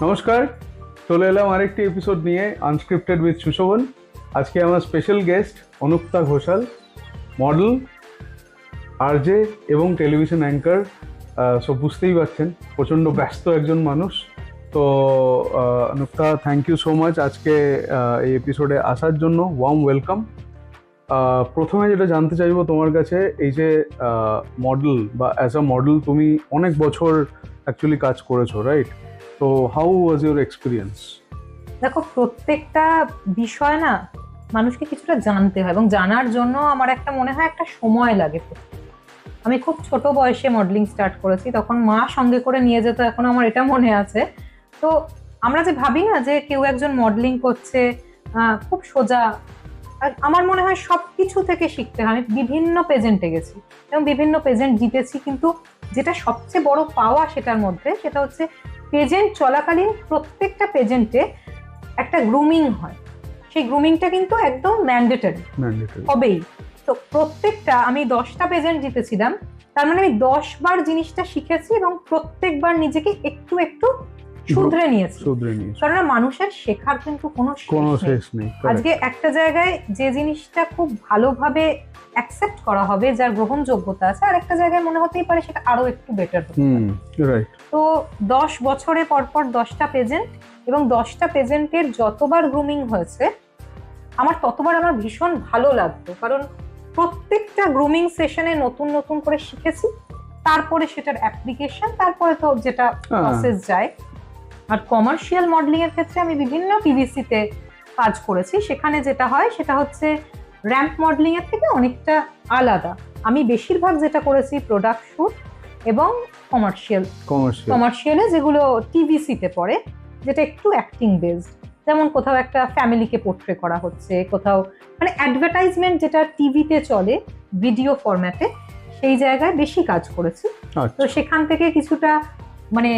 নমস্কার, চলে এলাম আরেকটি এপিসোড নিয়ে আনস্ক্রিপ্টেড উইথ সুশোভন। আজকে আমার special guest Anukta Ghoshal, model, RJ এবং টেলিভিশন অ্যাঙ্কার। সব বুঝতেই পারছেন প্রচণ্ড ব্যস্ত একজন মানুষ। তো Anukta, thank you so much আজকে এই এপিসোডে আসার জন্য। Warm welcome. প্রথমে যেটা জানতে চাইবো তোমার কাছে, এই যে মডেল বা অ্যাজ আ মডেল তুমি অনেক বছর অ্যাকচুয়ালি কাজ করেছো, রাইট? তো হাউ ওয়াজ ইউর এক্সপিরিয়েন্স? দেখো, প্রত্যেকটা বিষয় না মানুষকে কিছুটা জানতে হয়, এবং জানার জন্য আমার একটা মনে হয় একটা সময় লাগে। আমি খুব ছোট বয়সে মডেলিং স্টার্ট করেছি, তখন মা সঙ্গে করে নিয়ে যেত, এখন আমার এটা মনে আছে। তো আমরা যে ভাবি না যে কেউ একজন মডেলিং করছে খুব সোজা, আমার মনে হয় সবকিছু থেকে শিখতে হয়। আমি বিভিন্ন পেজেন্টে গেছি এবং বিভিন্ন পেজেন্ট জিতেছি, কিন্তু যেটা সবচেয়ে বড় পাওয়া সেটার মধ্যে, সেটা হচ্ছে পেজেন্ট চলাকালীন প্রত্যেকটা পেজেন্টে একটা গ্রুমিং হয়। সেই গ্রুমিংটা কিন্তু একদম ম্যান্ডেটরি হবেই। তো প্রত্যেকটা, আমি 10টা পেজেন্ট জিতেছিলাম, তার মানে আমি 10 বার জিনিসটা শিখেছি এবং প্রত্যেকবার নিজেকে একটু একটু শুধরে নিয়েছি। কারণ মানুষের শেখার কিন্তু কোনো শেষ নেই। আজকে একটা জায়গায় যে জিনিসটা খুব ভালোভাবে অ্যাকসেপ্ট করা হবে, যার গ্রহণযোগ্যতা আছে, আর একটা জায়গায় মনে হতেই পারে সেটা আরো একটু বেটার হবে। তো 10 বছরে পরপর 10টা পেজেন্ট, এবং 10টা পেজেন্টের যতবার গ্রুমিং হয়েছে আমার ততবার আমার ভীষণ ভালো লাগতো, কারণ প্রত্যেকটা গ্রুমিং সেশনে নতুন নতুন করে শিখেছি, তারপরে সেটার অ্যাপ্লিকেশন, তারপরে তো যেটা প্রসেস যায়। আর কমার্শিয়াল মডেলিং এর ক্ষেত্রে আমি বিভিন্ন টিভিসিতে কাজ করেছি। সেখানে যেটা হয় সেটা হচ্ছে র্যাম্প মডেলিং এর থেকে অনেকটা আলাদা। আমি বেশিরভাগ যেটা করেছি প্রোডাক্ট শুট এবং কমার্শিয়ালে যেগুলো টিভিসিতে পড়ে, যেটা একটু অ্যাক্টিং বেসড, যেমন কোথাও একটা ফ্যামিলিকে পোর্ট্রে করা হচ্ছে, কোথাও মানে অ্যাডভার্টাইজমেন্ট যেটা টিভিতে চলে ভিডিও ফরম্যাটে, সেই জায়গায় বেশি কাজ করেছি। তো সেখান থেকে কিছুটা মানে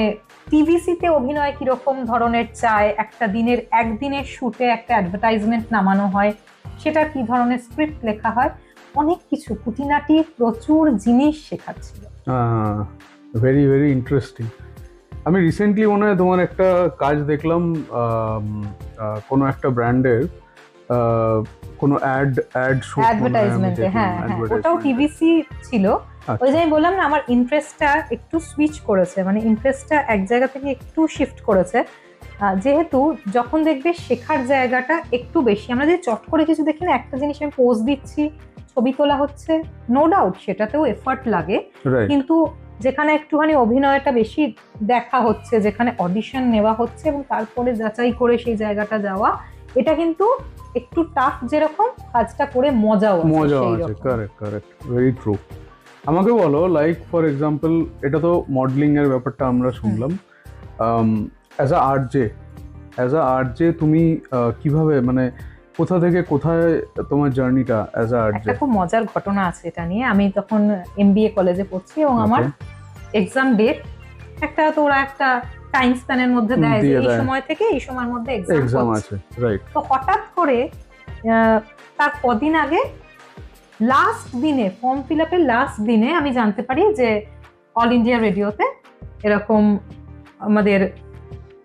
টিভিসিতে অভিনয় কিরকম ধরনের চায়, একটা দিনের একদিনের শুটে একটা অ্যাডভার্টাইজমেন্ট নামানো হয়, সেটা কি ধরনের স্ক্রিপ্ট লেখা হয়, অনেক কিছু খুঁটিনাটি প্রচুর জিনিস শেখাচ্ছিল। Very very interesting. আমি রিসেন্টলি মনে হয় তোমার একটা কাজ দেখলাম, কোনো একটা ব্র্যান্ডের কোনো অ্যাডভার্টাইজমেন্টে। হ্যাঁ, ওটাও টিভিসি ছিল। ওই যে আমি বললাম না, আমার ইন্টারেস্টটা একটু সুইচ করেছে, মানে ইন্টারেস্টটা এক জায়গা থেকে একটু শিফট করেছে। যেহেতু যখন দেখবে শেখার জায়গাটা একটু বেশি, আমরা যে চট করে কিছু দেখি না, একটা জিনিস আমি পোজ দিচ্ছি, ছবি তোলা হচ্ছে, নো ডাউট সেটাতেও এফর্ট লাগে, কিন্তু যেখানে একটুখানি অভিনয়টা বেশি দেখা হচ্ছে, যেখানে অডিশন নেওয়া হচ্ছে এবং তারপরে যাচাই করে সেই জায়গাটা যাওয়া, এটা কিন্তু একটু টাফ। যেরকম কাজটা করে মজাও আছে। Correct, very true. আমাকে বলো, লাইক ফর এক্সাম্পল, এটা তো মডেলিং এর ব্যাপারটা আমরা শুনলাম, অ্যাজ আ আরজে তুমি কিভাবে, মানে কোথা থেকে কোথায় তোমার জার্নিটা অ্যাজ আ আরজে? একটা খুব মজার ঘটনা আছে এটা নিয়ে। আমি তখন এমবিএ কলেজে পড়ছি এবং আমার এক্সাম ডেট একটা, তো ওরা একটা টাইম স্প্যানের মধ্যে দেয় যে এই সময় থেকে এই সময়ের মধ্যে এক্সাম আছে, রাইট? তো হঠাৎ করে তার কদিন আগে লাস্ট দিনে, ফর্ম ফিল আপের লাস্ট দিনে আমি জানতে পারি যে অল ইন্ডিয়া রেডিওতে এরকম আমাদের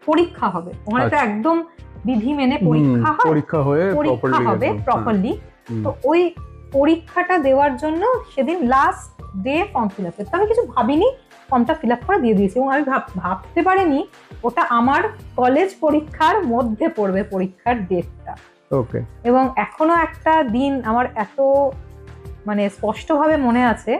পরীক্ষা হবে। ওখানে তো একদম বিধি মেনে পরীক্ষা হবে প্রপারলি। তো ওই পরীক্ষাটা দেওয়ার জন্য সেদিন লাস্ট ডে ফর্ম ফিল আপের। তো আমি কিছু ভাবিনি, ফর্মটা ফিল আপ করে দিয়ে দিয়েছি, এবং আমি ভাবতে পারিনি ওটা আমার কলেজ পরীক্ষার মধ্যে পড়বে, পরীক্ষার ডেটটা। ওকে। এবং এখনো একটা দিন আমার এত মানে স্পষ্টভাবে মনে আছে,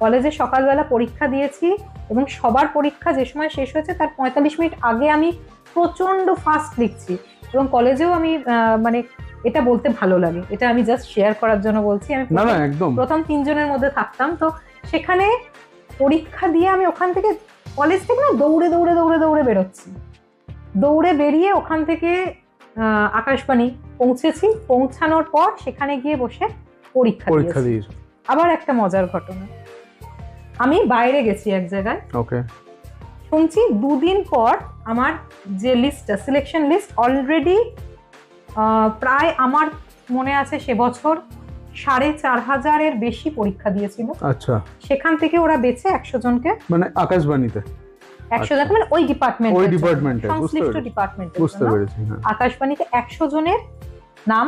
কলেজে সকালবেলা পরীক্ষা দিয়েছি এবং সবার পরীক্ষা যে সময় শেষ হয়েছে তার 45 মিনিট আগে আমি প্রচন্ড ফাস্ট লিখছি। এবং কলেজেও আমি মানে এটা বলতে ভালো লাগে, এটা আমি জাস্ট শেয়ার করার জন্য বলছি, আমি প্রথম 3 জনের মধ্যে থাকতাম। তো সেখানে পরীক্ষা দিয়ে আমি ওখান থেকে, কলেজ থেকে না দৌড়ে বেরোচ্ছি, দৌড়ে বেরিয়ে ওখান থেকে আকাশবাণী পৌঁছেছি। পৌঁছানোর পর সেখানে গিয়ে বসে পরীক্ষা দিয়েছি। আবার একটা মজার ঘটনা, আমি বাইরে গেছি এক জায়গায়, শুনছি 2 দিন পর আমার যে লিস্টটা, সিলেকশন লিস্ট অলরেডি প্রায়, আমার মনে আছে সে বছর 4,500-এর বেশি পরীক্ষা দিয়েছিল। আচ্ছা। সেখান থেকে ওরা বেছে 100 জনকে, মানে আকাশবাণীতে 100 জন মানে ওই ডিপার্টমেন্ট, ওই ডিপার্টমেন্টে, সংশ্লিষ্ট ডিপার্টমেন্টে বুঝতে পেরেছি। হ্যাঁ, আকাশবাণীতে 100 জনের নাম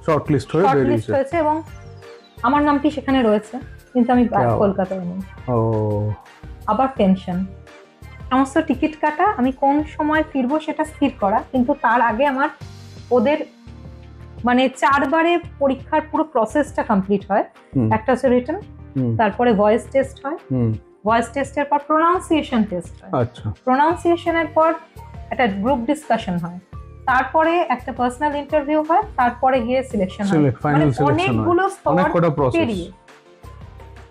শর্টলিস্ট হয়ে বেরিয়েছে হয়েছে এবং আমার নামটি সেখানে রয়েছে, কিন্তু আমি কলকাতায় নেই। ও, আবার টেনশন, সমস্ত টিকিট কাটা, আমি কোন সময় ফিরবো সেটা স্থির করা, কিন্তু তার আগে আমার ওদের মানে 4 বারে পরীক্ষার পুরো প্রসেসটা কমপ্লিট হয়। একটা হচ্ছে রিটেন, তারপরে ভয়েস টেস্ট হয়, ভয়েস টেস্টের পর প্রোনাউন্সিয়েশন টেস্ট হয়, আচ্ছা, প্রোনাউন্সিয়েশনের পর একটা গ্রুপ ডিসকাশন হয়, তারপরে একটা পার্সোনাল ইন্টারভিউ হয়, তারপরে গিয়ে সিলেকশন হয়, মানে অনেকগুলো স্তর পেরিয়ে।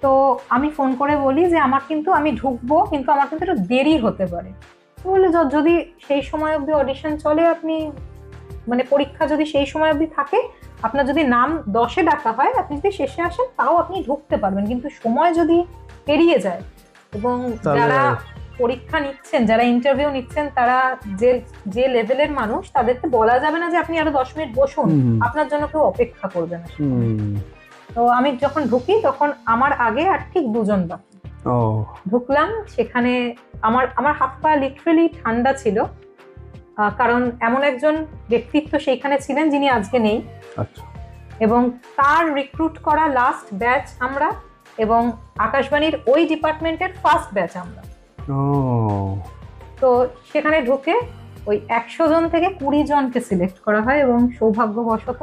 তো আমি ফোন করে বলি যে আমার কিন্তু আমি ঢুকবো, কিন্তু আমার কিন্তু একটু দেরি হতে পারে। বলে যদি সেই সময় অবধি অডিশন চলে, আপনি মানে পরীক্ষা যদি সেই সময় অবধি থাকে, আপনার যদি নাম 10-এ ডাকা হয়, আপনি যদি শেষে আসেন তাও আপনি ঢুকতে পারবেন, কিন্তু সময় যদি পেরিয়ে যায় এবং যারা পরীক্ষা নিচ্ছেন, যারা ইন্টারভিউ নিচ্ছেন, তারা যে লেভেলের মানুষ, তাদেরকে বলা যাবে না যে আপনি আরো 10 মিনিট বসুন, আপনার জন্য কেউ অপেক্ষা করবে না। তো আমি যখন ঢুকি তখন আমার আগে আর ঠিক 2 জন বাকি। ঢুকলাম, সেখানে আমার হাত পা লিটারালি ঠান্ডা ছিল, কারণ এমন একজন ব্যক্তিত্ব সেইখানে ছিলেন যিনি আজকে নেই। আচ্ছা। এবং তার রিক্রুট করা লাস্ট ব্যাচ আমরা, এবং আকাশবাণীর ওই ডিপার্টমেন্টের ফার্স্ট ব্যাচ আমরা। তো সেখানে ঢুকে ওই 100 জন থেকে 20 জনকে সিলেক্ট করা হয়, এবং সৌভাগ্যবশত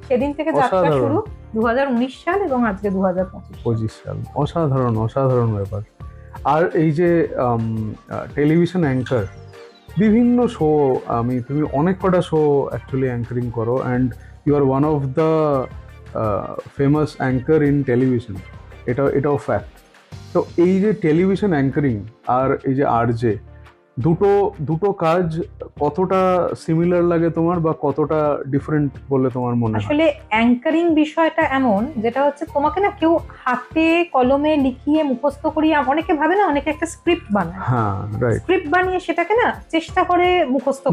সেদিন থেকে যাত্রা শুরু 2019 সাল এবং আজকে 2025 সাল। অসাধারণ, অসাধারণ ব্যাপার। আর এই যে টেলিভিশন অ্যাঙ্কার, বিভিন্ন শো, তুমি অনেক কটা শো অ্যাকচুয়ালি অ্যাঙ্কারিং করো, and you are one of the famous anchor in television, এটাও ফ্যাক্ট। তো এই যে টেলিভিশন অ্যাঙ্কারিং আর এই যে আরজে, দুটো কাজ কতটা সিমিলার লাগে তোমার, বা কতটা ডিফারেন্ট বলে তোমার মনে হয়? আসলে অ্যাঙ্কারিং বিষয়টা এমন, যেটা হচ্ছে তোমাকে না কেউ হাতে কলমে লিখিয়ে মুখস্থ করিয়ে, অনেকে ভাবে না, অনেকে একটা স্ক্রিপ্ট বানায়, হ্যাঁ রাইট, স্ক্রিপ্ট বানিয়ে সেটাকে না চেষ্টা করে মুখস্থ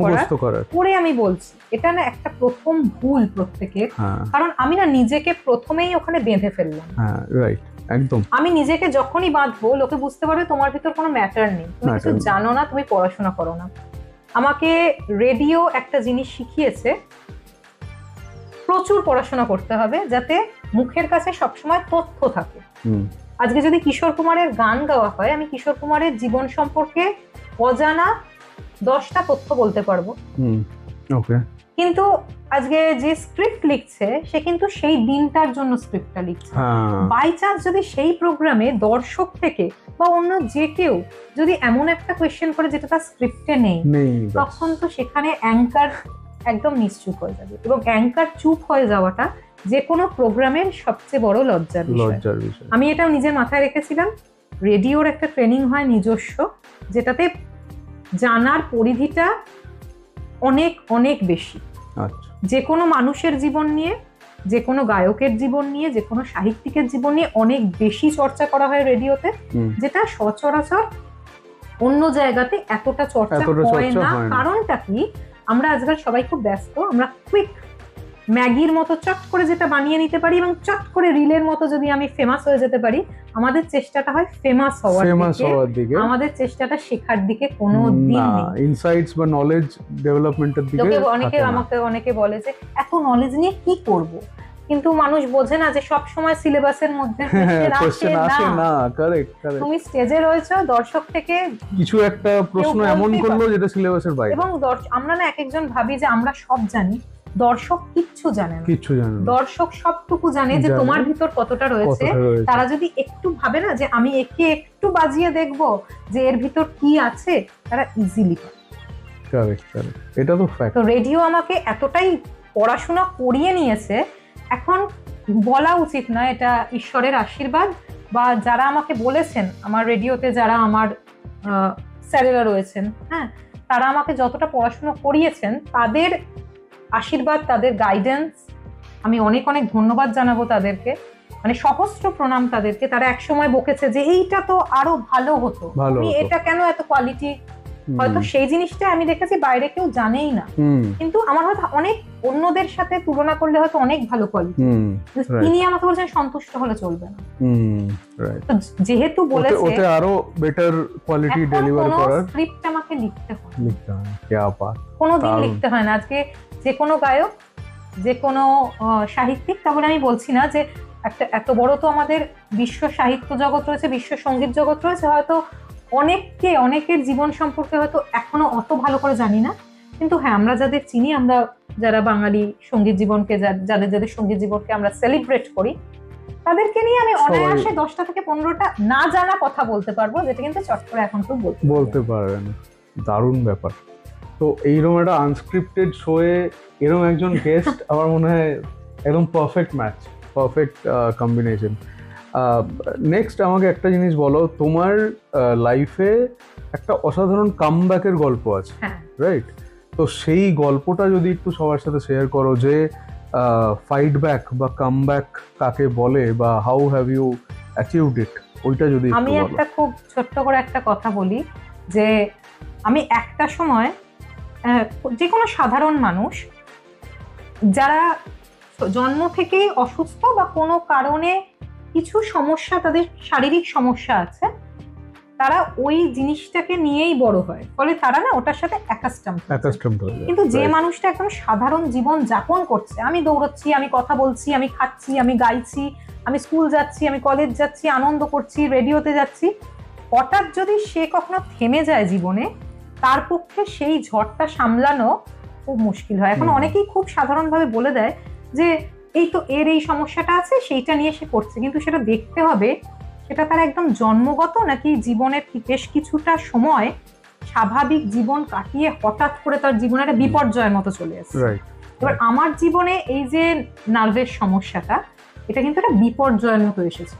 করার। পরে আমি বলছি এটা না একটা প্রথম ভুল প্রত্যেকের, কারণ আমি না নিজেকে প্রথমেই ওখানে বেঁধে ফেললাম। হ্যাঁ রাইট, একদম। আমি নিজেকে যখনই বাঁধবো, লোকে বুঝতে পারবে তোমার ভিতর কোনো ম্যাটার নেই, তুমি কিছু জানো না, তুমি পড়াশোনা করো না। আমাকে রেডিও একটা জিনিস শিখিয়েছে, প্রচুর পড়াশোনা করতে হবে যাতে মুখের কাছে সবসময় তথ্য থাকে। আজকে যদি কিশোর কুমারের গান গাওয়া হয়, আমি কিশোর কুমারের জীবন সম্পর্কে অজানা 10টা তথ্য বলতে পারবো, কিন্তু আজকে যে স্ক্রিপ্ট লিখছে সে কিন্তু সেই দিনটার জন্য স্ক্রিপ্টটা লিখছে। বাই চান্স যদি সেই প্রোগ্রামে দর্শক থেকে বা অন্য যে কেউ যদি এমন একটা কোয়েশ্চেন করে যেটা তার স্ক্রিপ্টে নেই, তখন তো সেখানে অ্যাঙ্কার একদম নিশ্চুপ হয়ে যাবে, এবং অ্যাঙ্কার চুপ হয়ে যাওয়াটা যে কোনো প্রোগ্রামের সবচেয়ে বড় লজ্জার বিষয়। আমি এটাও নিজের মাথায় রেখেছিলাম। রেডিওর একটা ট্রেনিং হয় নিজস্ব, যেটাতে জানার পরিধিটা অনেক অনেক বেশি। যে কোনো মানুষের জীবন নিয়ে, যে কোনো গায়কের জীবন নিয়ে, যে কোনো সাহিত্যিকের জীবন নিয়ে অনেক বেশি চর্চা করা হয় রেডিওতে, যেটা সচরাচর অন্য জায়গাতে এতটা চর্চা হয় না। কারণটা কি, আমরা আজকাল সবাই খুব ব্যস্ত, আমরা কুইক ম্যাগির মতো চট করে যেটা বানিয়ে নিতে পারি, এবং চট করে রিলের মতো যদি আমি ফেমাস হয়ে যেতে পারি। আমাদের চেষ্টাটা হয় ফেমাস হওয়ার দিকে, আমাদের চেষ্টাটা শেখার দিকে কোনো দিন নেই, ইনসাইটস বা নলেজ ডেভেলপমেন্টের দিকে। অনেকে বলে যে এত নলেজ নিয়ে কি করব, কিন্তু মানুষ বোঝে না যে সব সময় সিলেবাসের মধ্যে কোশ্চেন আসে না। কারেক্ট। তুমি স্টেজে রয়েছো, দর্শক থেকে কিছু একটা প্রশ্ন এমন করলো যেটা সিলেবাসের বাইরে, এবং আমরা না একজন ভাবি যে আমরা সব জানি, দর্শক কিচ্ছু জানে না। দর্শক সবটুকু জানে যে তোমার ভিতর কতটা রয়েছে। তারা যদি একটু ভাবে না যে আমি একে একটু বাজিয়ে দেখবো যে এর ভিতর কি আছে, তারা ইজিলি পারে। এটা তো ফ্যাক্ট। তো রেডিও আমাকে এতটাই পড়াশোনা করিয়ে নিয়েছে, এখন বলা উচিত না এটা ঈশ্বরের আশীর্বাদ, বা যারা আমাকে বলেছেন, আমার রেডিওতে যারা আমার স্যারেরা রয়েছেন, হ্যাঁ, তারা আমাকে যতটা পড়াশোনা করিয়েছেন, তাদের আশীর্বাদ, তাদের গাইডেন্স, আমি অনেক অনেক ধন্যবাদ জানাবো তাদেরকে, মানে সহস্র প্রণাম তাদেরকে। তারা একসময় বকেছে যে এইটা তো আরো ভালো হতো, তুমি এটা কেন এত কোয়ালিটি, হয়তো সেই জিনিসটা আমি দেখেছি বাইরে কেউ জানেই না, কিন্তু আমার হয়তো অনেক অন্যদের সাথে তুলনা করলে হয়তো অনেক ভালো কোয়ালিটি, তিনি আমাকে বলছেন সন্তুষ্ট হলে চলবে না। তো যেহেতু বলেছে ওতে আরো বেটার কোয়ালিটি ডেলিভার করার স্ক্রিপ্ট আমাকে লিখতে হয়, কোনোদিন লিখতে হয় না। আজকে যে কোনো গায়ক, যে কোনো সাহিত্যিক, তাহলে আমি বলছি না যে একটা এত বড় তো আমাদের বিশ্ব সাহিত্য জগৎ রয়েছে, বিশ্ব সঙ্গীত জগৎ রয়েছে, হয়তো অনেকের জীবন সম্পর্কে হয়তো এখনো অত ভালো করে জানি না, কিন্তু হ্যাঁ আমরা যাদের চিনি, আমরা যারা বাঙালি সঙ্গীত জীবনকে, যাদের সঙ্গীত জীবনকে আমরা সেলিব্রেট করি, তাদেরকে নিয়ে আমি অনায়াসে 10টা থেকে 15টা না জানা কথা বলতে পারবো, যেটা কিন্তু চট করে এখন কেউ বলতে পারবেন। দারুণ ব্যাপার। তো এইরকম একটা আনস্ক্রিপ্টেড শোয়ে এরকম একজন গেস্ট আমার মনে হয় একদম perfect match, perfect combination. Next আমাকে একটা জিনিস বলো, তোমার লাইফে একটা অসাধারণ কামব্যাকের গল্প আছে, রাইট? তো সেই গল্পটা যদি একটু সবার সাথে শেয়ার করো, যে ফাইট ব্যাক বা কামব্যাক কাকে বলে, বা হাউ হ্যাভ ইউ অ্যাচিভড ইট, ওইটা যদি আমি একটা খুব ছোট্ট করে একটা কথা বলি, যে আমি একটা সময় যে কোনো সাধারণ মানুষ যারা জন্ম থেকেই অসুস্থ বা কোনো কারণে কিছু সমস্যা, তাদের শারীরিক সমস্যা আছে, তারা ওই জিনিসটাকে নিয়েই বড় হয়, ফলে তারা না ওটার সাথে অ্যাকাস্টমড হয়ে যায়। কিন্তু যে মানুষটা একদম সাধারণ জীবন যাপন করছে, আমি দৌড়চ্ছি, আমি কথা বলছি, আমি খাচ্ছি, আমি গাইছি, আমি স্কুল যাচ্ছি, আমি কলেজ যাচ্ছি, আনন্দ করছি, রেডিওতে যাচ্ছি, হঠাৎ যদি সে কখনো থেমে যায় জীবনে, তার পক্ষে সেই ঝড়টা সামলানো খুব মুশকিল হয়। এখন অনেকেই খুব সাধারণভাবে বলে দেয় যে এই তো এর এই সমস্যাটা আছে, সেইটা নিয়ে সে করছে, কিন্তু সেটা দেখতে হবে সেটা তার একদম জন্মগত, নাকি জীবনের বেশ কিছুটা সময় স্বাভাবিক জীবন কাটিয়ে হঠাৎ করে তার জীবনে একটা বিপর্যয়ের মতো চলে আসছে। এবার আমার জীবনে এই যে নার্ভের সমস্যাটা, এটা কিন্তু একটা বিপর্যয়ের মতো এসেছে,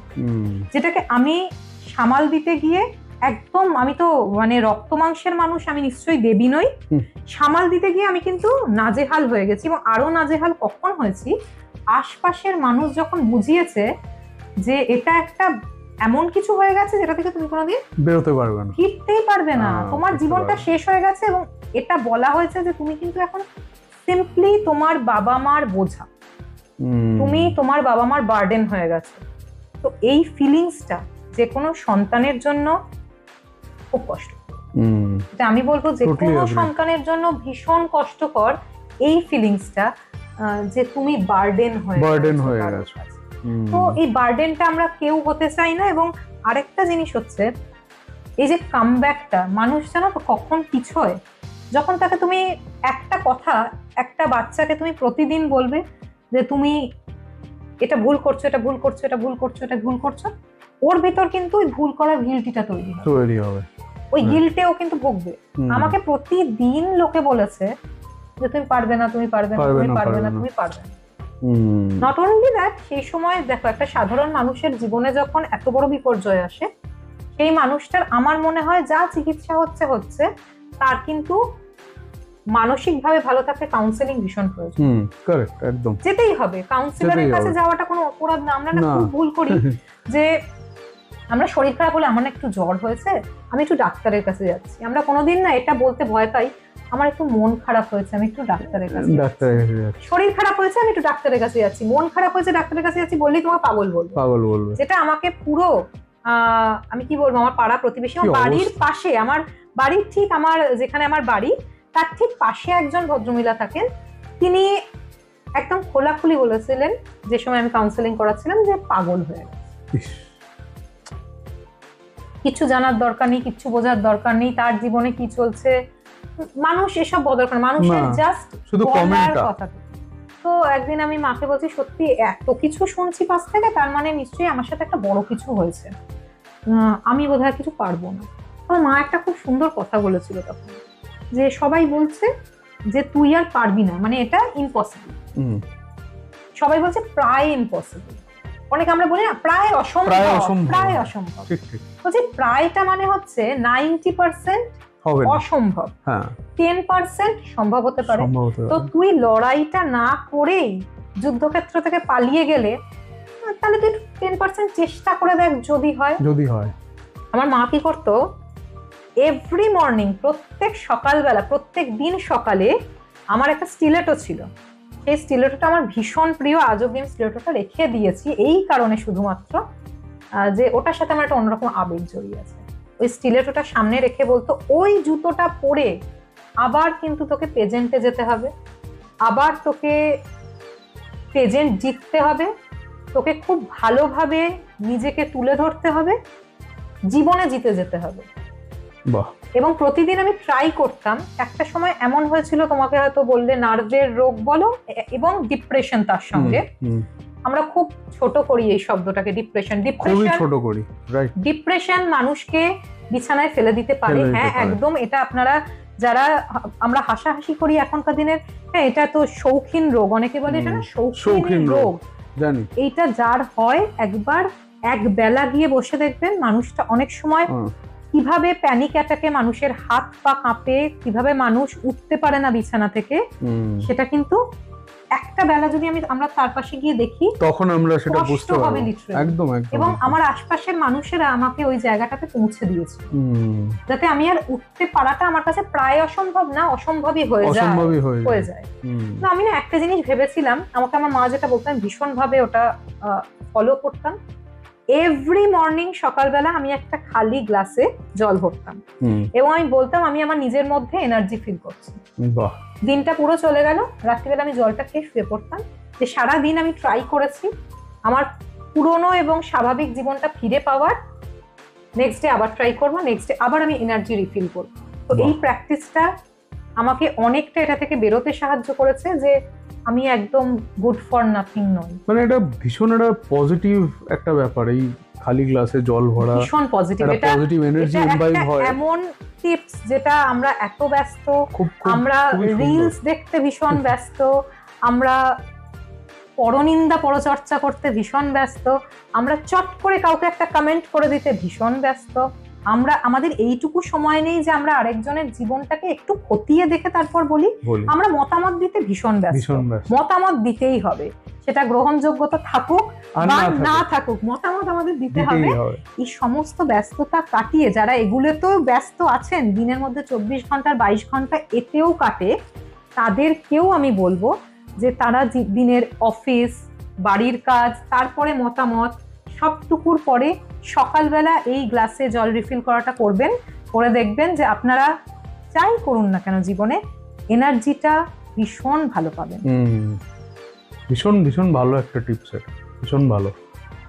যেটাকে আমি সামাল দিতে গিয়ে একদম, আমি তো মানে রক্ত মাংসের মানুষ, আমি নিশ্চয়ই দেবী নই, সামাল দিতে গিয়ে আমি কিন্তু নাজেহাল হয়ে গেছি। এবং আরো নাজেহাল কখন হয়েছি, আশপাশের মানুষ যখন বুঝিয়েছে যে এটা একটা এমন কিছু হয়ে গেছে যেটা থেকে তুমি কোনোদিন বেরোতে পারবে না, ফিরতেই পারবে না, তোমার জীবনটা শেষ হয়ে গেছে, এবং এটা বলা হয়েছে যে তুমি কিন্তু এখন সিম্পলি তোমার বাবা মার বোঝা, তুমি তোমার বাবা মার বার্ডেন হয়ে গেছে। তো এই ফিলিংসটা যে কোনো সন্তানের জন্য খুব কষ্ট, আমি বলবো যে কোনো সন্তানের জন্য ভীষণ কষ্টকর এই ফিলিংসটা, যে তুমি বার্ডেন হয়ে গেছো। তো এই বার্ডেনটা আমরা কেউ হতে চাই না। এবং আরেকটা জিনিস হচ্ছে, এই যে কামব্যাকটা, মানুষ জানো তো কখন পিছয়, যখন তাকে তুমি একটা কথা, একটা বাচ্চাকে তুমি প্রতিদিন বলবে যে তুমি এটা ভুল করছো, এটা ভুল করছো, এটা ভুল করছো, এটা ভুল করছো, ওর ভিতর কিন্তু ওই ভুল করার গিল্টিটা তৈরি হবে, ওই গিল্টেও কিন্তু ভুগবে। আমাকে প্রতিদিন লোকে বলেছে যে তুমি পারবে না, তুমি পারবে না, তুমি পারবে না, তুমি পারবে না। নট অনলি দ্যাট, সেই সময় দেখো একটা সাধারণ মানুষের জীবনে যখন এত বড় বিপর্যয় আসে, সেই মানুষটার আমার মনে হয় যা চিকিৎসা হচ্ছে তার কিন্তু মানসিকভাবে ভালো থাকতে কাউন্সেলিং ভীষণ প্রয়োজন। কারেক্ট, একদম যেতেই হবে, কাউন্সিলরের কাছে যাওয়াটা কোনো অপরাধ না। আমরা না খুব ভুল করি যে আমরা শরীর খারাপ হলে, আমার না একটু জ্বর হয়েছে, আমি একটু ডাক্তারের কাছে যাচ্ছি। আমরা কোনোদিন না এটা বলতে ভয় পাই, আমার একটু মন খারাপ হয়েছে, আমি একটু ডাক্তারের কাছে যাচ্ছি। শরীর খারাপ হয়েছে, আমি একটু ডাক্তারের কাছে যাচ্ছি। মন খারাপ হয়েছে, ডাক্তারের কাছে যাচ্ছি বললেই তোমাকে পাগল বলবে। যেটা আমাকে পুরো আমি কি বলবো, আমার পাড়া প্রতিবেশী, আমার বাড়ির পাশে, আমার বাড়ির ঠিক, আমার যেখানে আমার বাড়ি তার ঠিক পাশে একজন ভদ্রমহিলা থাকেন, তিনি একদম খোলাখুলি বলেছিলেন যে সময় আমি কাউন্সেলিং করাচ্ছিলাম, যে পাগল হয়ে গেছে, কিছু জানার দরকার নেই, কিছু বোঝার দরকার নেই, তার জীবনে কি চলছে মানুষ এসব বদল করে, মানুষের জাস্ট শুধু কমেন্ট কথা। তো একদিন আমি মাকে বলছি, সত্যি এত কিছু শুনছি পাশ থেকে, তার মানে নিশ্চয়ই আমার সাথে একটা বড় কিছু হয়েছে, আমি বোধহয় কিছু পারবো না। আমার মা একটা খুব সুন্দর কথা বলেছিল তখন, যে সবাই বলছে যে তুই আর পারবি না, মানে এটা ইম্পসিবল। সবাই বলছে প্রায় ইম্পসিবল, অনেকে আমরা বলি না প্রায় অসম্ভব, প্রায় অসম্ভব। বলছি প্রায়টা মানে হচ্ছে 90% অসম্ভব, 10% সম্ভব হতে পারে। তো তুই লড়াইটা না করেই যুদ্ধক্ষেত্র থেকে পালিয়ে গেলে, তাহলে তুই 10% চেষ্টা করে দেখ, যদি হয়। আমার মা কি করতো, এভরি মর্নিং, প্রত্যেক সকালবেলা, প্রত্যেক দিন সকালে আমার একটা স্টিলেটো ছিল, সেই স্টিলেটোটা আমার ভীষণ প্রিয়, আজ অব্দি আমি স্টিলেটোটা রেখে দিয়েছি এই কারণে শুধুমাত্র যে ওটার সাথে আমার একটা অন্যরকম আবেগ জড়িয়ে আছে। ওই স্টিলেটোটা সামনে রেখে বলতো ওই জুতোটা পরে আবার কিন্তু তোকে প্রেজেন্টে যেতে হবে, আবার তোকে প্রেজেন্ট জিততে হবে, তোকে খুব ভালোভাবে নিজেকে তুলে ধরতে হবে, জীবনে জিতে যেতে হবে। বাহ। এবং প্রতিদিন আমি ট্রাই করতাম। একটা সময় এমন হয়েছিল, তোমাকে হয়তো বললে নার্ভের রোগ বলো এবং ডিপ্রেশন তার সঙ্গে, আমরা খুব ছোট করি এই শব্দটাকে, ডিপ্রেশন ছোট করি, রাইট। ডিপ্রেশন মানুষকে বিছানায় ফেলে দিতে পারে, হ্যাঁ একদম। এটা আপনারা যারা আমরা হাসাহাসি করি এখনকার দিনের, হ্যাঁ এটা তো শৌখিন রোগ, অনেকে বলে এটা না শৌখিন রোগ, জানি। এইটা যার হয় একবার এক বেলা গিয়ে বসে দেখবেন মানুষটা অনেক সময় কিভাবে প্যানিক অ্যাটাকে মানুষের হাত পা কাঁপে, কিভাবে মানুষ উঠতে পারে না বিছানা থেকে, সেটা কিন্তু একটা বেলা যদি আমরা তার পাশে গিয়ে দেখি তখন আমরা সেটা বুঝতে পারবো। একদম। এবং আমার আশপাশের মানুষেরা আমাকে ওই জায়গাটাতে পৌঁছে দিয়েছে, যাতে আমি আর উঠতে পারাটা আমার কাছে প্রায় অসম্ভব না, অসম্ভবই হয়ে যায়। তো আমি না একটা জিনিস ভেবেছিলাম, আমাকে আমার মা যেটা বলতেন ভীষণ ভাবে ওটা ফলো করতাম। এভরি মর্নিং সকালবেলা আমি একটা খালি গ্লাসে জল ভরতাম এবং আমি বলতাম আমি আমার নিজের মধ্যে এনার্জি ফিল করছি। দিনটা পুরো চলে গেল, রাত্রিবেলা আমি জলটা খেয়ে শুয়ে পড়তাম, যে সারা দিন আমি ট্রাই করেছি আমার পুরনো এবং স্বাভাবিক জীবনটা ফিরে পাওয়ার। নেক্সট ডে আবার ট্রাই করবো, নেক্সট ডে আবার আমি এনার্জি রিফিল করবো। তো এই প্র্যাকটিসটা আমাকে অনেকটা এটা থেকে বেরোতে সাহায্য করেছে, যে আমি একদম গুড ফর নাথিং নই। মানে এটা ভীষণ একটা পজিটিভ একটা ব্যাপার, এই খালি গ্লাসে জল ভরা, ভীষণ পজিটিভ। এটা পজিটিভ এনার্জি ইনভাইভ হয়। এমন টিপস যেটা আমরা এত ব্যস্ত, আমরা রিলস দেখতে ভীষণ ব্যস্ত, আমরা পরনিন্দা পরচর্চা করতে ভীষণ ব্যস্ত, আমরা চট করে কাউকে একটা কমেন্ট করে দিতে ভীষণ ব্যস্ত, আমাদের এইটুকু সময় নেই যে আমরা আরেকজনের জীবনটাকে একটু খতিয়ে দেখে তারপর বলি। আমরা মতামত দিতে ভীষণ ব্যস্ত। মতামত দিতেই হবে, সেটা গ্রহণযোগ্যতা থাকুক বা না থাকুক, মতামত আমাদের দিতে হবে। এই সমস্ত ব্যস্ততা কাটিয়ে যারা এগুলোতেও ব্যস্ত আছেন, দিনের মধ্যে 24 ঘন্টার 22 ঘন্টা এতেও কাটে, তাদেরকেও আমি বলবো যে তারা দিনের অফিস, বাড়ির কাজ, তারপরে মতামত, সবটুকুর পরে সকালবেলা এই গ্লাসে জল রিফিল করাটা করবেন। করে দেখবেন যে আপনারা যাই করুন না কেন জীবনে এনার্জিটা ভীষণ ভালো পাবেন। ভীষণ ভীষণ ভালো একটা টিপস, ভীষণ ভালো।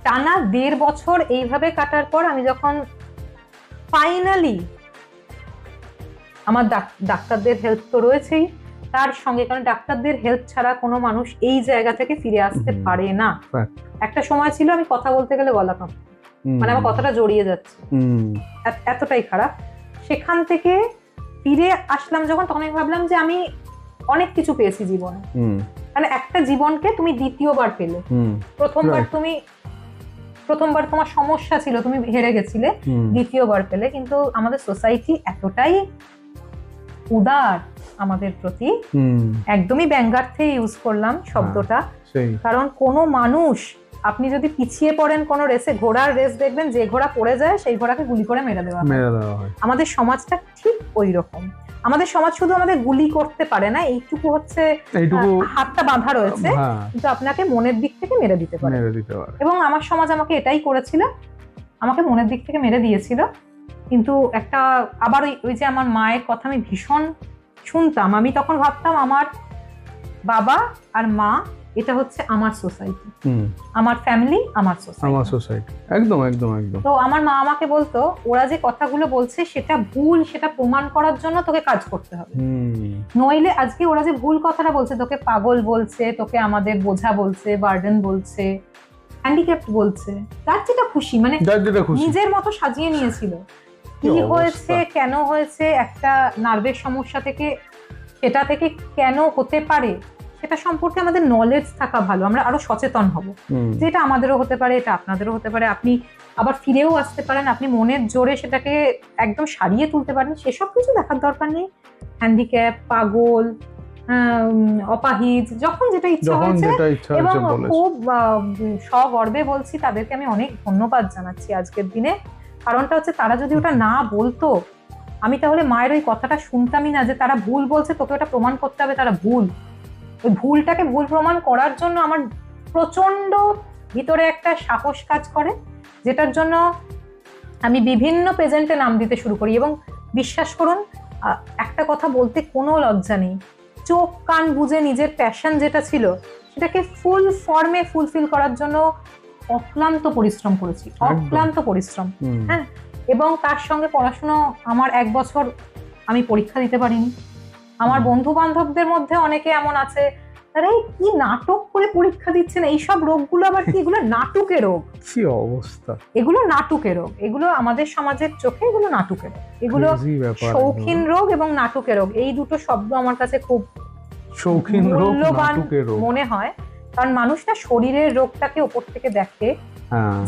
টানা 1.5 বছর এইভাবে কাটার পর আমি যখন ফাইনালি, আমার ডাক্তারদের হেল্প তো রয়েছেই, তার সঙ্গে, কারণ ডাক্তারদের হেল্প ছাড়া কোনো মানুষ এই জায়গা থেকে ফিরে আসতে পারে না। একটা সময় ছিল আমি কথা বলতে গেলে গলা কাঁপতো, মানে আমার কথাটা জড়িয়ে যাচ্ছে, এতটাই খারাপ। সেখান থেকে ফিরে আসলাম যখন, তখন আমি ভাবলাম যে আমি অনেক কিছু পেয়েছি জীবনে। মানে একটা জীবনকে তুমি দ্বিতীয়বার পেলে। প্রথমবার তোমার সমস্যা ছিল, তুমি হেরে গেছিলে, দ্বিতীয়বার পেলে। কিন্তু আমাদের সোসাইটি এতটাই উদার আমাদের প্রতি, একদমই ব্যঙ্গার্থে ইউজ করলাম শব্দটা, কারণ কোনো মানুষ, আপনি যদি পিছিয়ে পড়েন কোনো রেসে, ঘোড়ার রেস দেখবেন, যে ঘোড়া পড়ে যায় সেই ঘোড়াকে গুলি করে মেরে দেওয়া হয়। আমাদের সমাজটা ঠিক ওই রকম। আমাদের সমাজ শুধু আমাদের গুলি করতে পারে না, এইটুকু হচ্ছে হাতটা বাঁধা রয়েছে, কিন্তু আপনাকে মনের দিক থেকে মেরে দিতে পারে। এবং আমার সমাজ আমাকে এটাই করেছিল, আমাকে মনের দিক থেকে মেরে দিয়েছিল। কিন্তু একটা আবার ওই যে আমার মায়ের কথা আমি ভীষণ শুনতাম, আমি তখন ভাবতাম আমার বাবা আর মা এটা হচ্ছে আমার সোসাইটি, আমার ফ্যামিলি, আমার সোসাইটি। একদম একদম একদম। তো আমার মা আমাকে বলতো ওরা যে কথাগুলো বলছে সেটা ভুল, সেটা প্রমাণ করার জন্য তোকে কাজ করতে হবে, নইলে আজকে ওরা যে ভুল কথাটা বলছে, তোকে পাগল বলছে, তোকে আমাদের বোঝা বলছে, বার্ডেন বলছে, হ্যান্ডিক্যাপ্ট বলছে, তার যেটা খুশি, মানে নিজের মতো সাজিয়ে নিয়েছিল। কি হয়েছে, কেন হয়েছে, একটা নার্ভের সমস্যা থেকে, সেটা থেকে কেন হতে পারে সেটা সম্পর্কে আমাদের নলেজ থাকা ভালো, আমরা আরো সচেতন হব যে এটা আমাদেরও হতে পারে, এটা আপনাদেরও হতে পারে, আপনি আবার ফিরেও আসতে পারেন, আপনি মনের জোরে সেটাকে একদম সারিয়ে তুলতে পারেন, সেসব কিছু দেখার দরকার নেই। হ্যান্ডিক্যাপ, পাগল, অপাহিজ, যখন যেটা ইচ্ছা হয়েছে। এবং খুব সগর্বে বলছি, তাদেরকে আমি অনেক ধন্যবাদ জানাচ্ছি আজকের দিনে। কারণটা হচ্ছে তারা যদি ওটা না বলতো, আমি তাহলে মায়ের ওই কথাটা শুনতামই না, যে তারা ভুল বলছে, তোকে ওটা প্রমাণ করতে হবে তারা ভুল। ওই ভুলটাকে ভুল প্রমাণ করার জন্য আমার প্রচন্ড ভিতরে একটা সাহস কাজ করে, যেটার জন্য আমি বিভিন্ন পেজেন্টে নাম দিতে শুরু করি। এবং বিশ্বাস করুন, একটা কথা বলতে কোনো লজ্জা নেই, চোখ কান বুঝে নিজের প্যাশন যেটা ছিল সেটাকে ফুল ফর্মে ফুলফিল করার জন্য অক্লান্ত পরিশ্রম করেছি, অক্লান্ত পরিশ্রম। হ্যাঁ, এবং তার সঙ্গে পড়াশুনো। আমার 1 বছর আমি পরীক্ষা দিতে পারিনি। আমার বন্ধু বান্ধবদের মধ্যে অনেকে এমন আছে, তারা কি নাটক করে পরীক্ষা দিচ্ছেন, এইসব রোগগুলো আবার কি, এগুলো নাটকের রোগ। কি অবস্থা! এগুলো নাটকের রোগ, এগুলো আমাদের সমাজের চোখে এগুলো নাটকের রোগ, এগুলো শৌখিন রোগ এবং নাটকের রোগ। এই দুটো শব্দ আমার কাছে খুব শৌখিন রোগ, নাটকের রোগ মনে হয়। কারণ মানুষ না শরীরের রোগটাকে উপর থেকে দেখে,